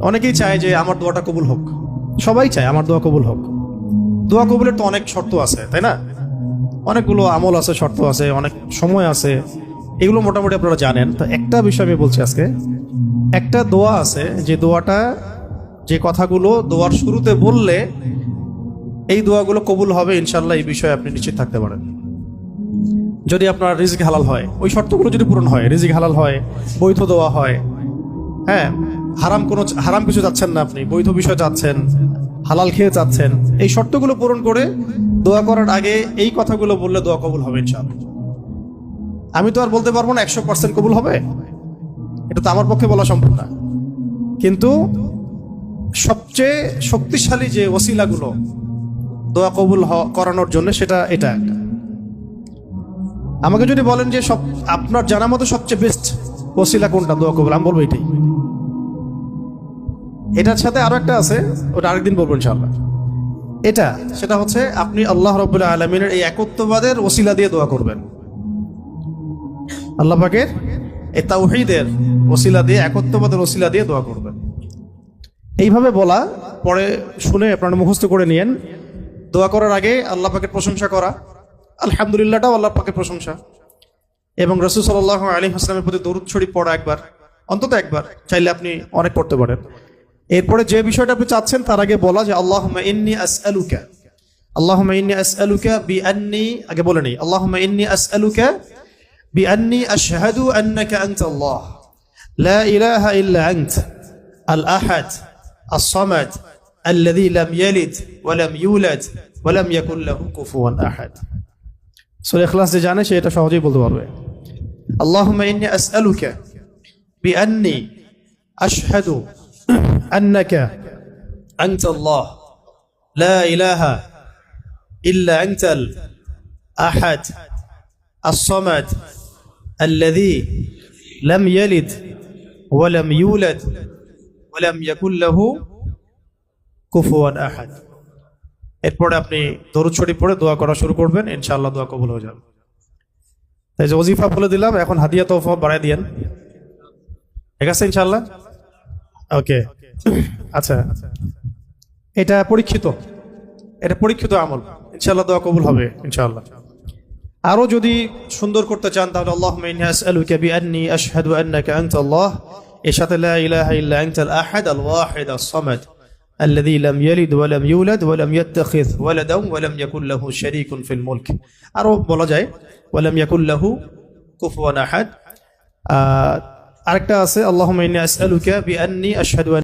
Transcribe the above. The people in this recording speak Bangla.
অনেকেই চায় যে আমার দোয়াটা কবুল হোক, সবাই চায় আমার দোয়া কবুল হোক। দোয়া কবুলের তো অনেক শর্ত আছে, তাই না? অনেকগুলো আমল আছে, শর্ত আছে, অনেক সময় আছে, এগুলো মোটামুটি আপনারা জানেন। তো একটা বিষয় আমি বলছি আজকে, একটা দোয়া আছে যে দোয়াটা, যে কথাগুলো দোয়ার শুরুতে বললে এই দোয়াগুলো কবুল হবে ইনশাল্লাহ, এই বিষয়ে আপনি নিশ্চিত থাকতে পারেন। যদি আপনার রিজিক হালাল হয়, ওই শর্তগুলো যদি পূরণ হয়, রিজিক হালাল হয়, বৈধ দোয়া হয়, হ্যাঁ, হারাম কিছু চাচ্ছেন না, আপনি বৈধ বিষয় চাচ্ছেন, হালাল খেয়ে চাচ্ছেন, এই শর্তগুলো পূরণ করে দোয়া করার আগে এই কথাগুলো বললে দোয়া কবুল হবে ইনশাআল্লাহ। আমি তো আর বলতে পারবো না 100% কবুল হবে, এটা তো আমার পক্ষে বলা সম্ভব না, কিন্তু সবচেয়ে শক্তিশালী যে ওসিলাগুলো দোয়া কবুল করানোর জন্য, সেটা এটা একটা। আমাকে যদি বলেন যে আপনার জানা মতো সবচেয়ে বেস্ট ওসিলা কোনটা দোয়া কবুল, আমি বলবো এটাই। এটার সাথে আরো একটা আছে, ওটা আরেকদিন বলবো ইনশাআল্লাহ। সেটা হচ্ছে আপনি আল্লাহ রাব্বুল আলামিনের এই একত্ববাদের ওসিলা দিয়ে দোয়া করবেন। আল্লাহ পাকের এই তাওহীদের ওসিলা দিয়ে, একত্ববাদের ওসিলা দিয়ে দোয়া করবেন। এইভাবে বলা, পরে শুনে আপনারা মুখস্থ করে নিয়েন। দোয়া করার আগে আল্লাহ পাকের প্রশংসা করা, আলহামদুলিল্লাহটাও আল্লাহ পাকের প্রশংসা, এবং রাসূল সাল্লাল্লাহু আলাইহি ওয়াসাল্লামের প্রতি দরুদ শরীফ পড়া একবার, অন্তত একবার, চাইলে আপনি অনেক পড়তে পারেন। এরপরে যে বিষয়টা আপনি চাচ্ছেন তার আগে বলা যে আল্লাহুম্মা ইন্নী আসআলুকা বিআন্নী, আগে বলে নেই, আল্লাহুম্মা ইন্নী আসআলুকা বিআন্নী আশহাদু আন্নাকা আনতাল্লাহ লা ইলাহা ইল্লা আনতা আল আহাদ আস-সামাদ আল্লাযী লাম ইয়ালিদ ওয়া লাম ইউলাদ ওয়া লাম ইয়াকুল লাহু কুফুয়ান আহাদ। সূরা ইখলাস যে জানে সে এটা সহজেই বলতে পারবে। আল্লাহুম্মা ইন্নী আসআলুকা বিআন্নী আশহাদু আন্নাকা আনতাল্লাহ লা ইলাহা ইল্লা আনতাল আহাদ আস-সামাদ আল্লাযী লাম ইয়ালিদ ওয়া লাম ইউলাদ ওয়া লাম ইয়াকুল লাহু কুফুয়ান আহাদ। এরপরে আপনি দরুদ শরীফ পড়ে দোয়া করা শুরু করবেন, ইনশাআল্লাহ দোয়া কবুল হয়ে যাবে। তাই যে ওজিফা বলে দিলাম, এখন হাদিয়া তোহফা বাড়ায় দিয়েন, ঠিক আছে ইনশাআল্লাহ? ওকে, আচ্ছা, এটা পরীক্ষিত আমল, ইনশাআল্লাহ দোয়া কবুল হবে ইনশাআল্লাহ। আরো যদি সুন্দর করতে চান তাহলে আল্লাহুম্মা ইন্নী আসআলুকা বিআন্নী আশহাদু আন্নাকা আনতাল্লাহ, এর সাথে লা ইলাহা ইল্লা আনতাল আহাদ আল ওয়াহিদ আস-সামাদ আল্লাযী লাম ইয়ালিদ ওয়া লাম ইউলাদ ওয়া লাম ইয়াত্তাখিয ওয়ালাদান ওয়া লাম ইয়াকুল লাহু শারীকুন ফিল মুলক। আরো বলা যায় ওয়া লাম ইয়াকুল লাহু কুফুয়ান আহাদ। আরেকটা আছে আল্লাহুম্মা ইন্নী আসআলুকা বিআন্নী আশহাদু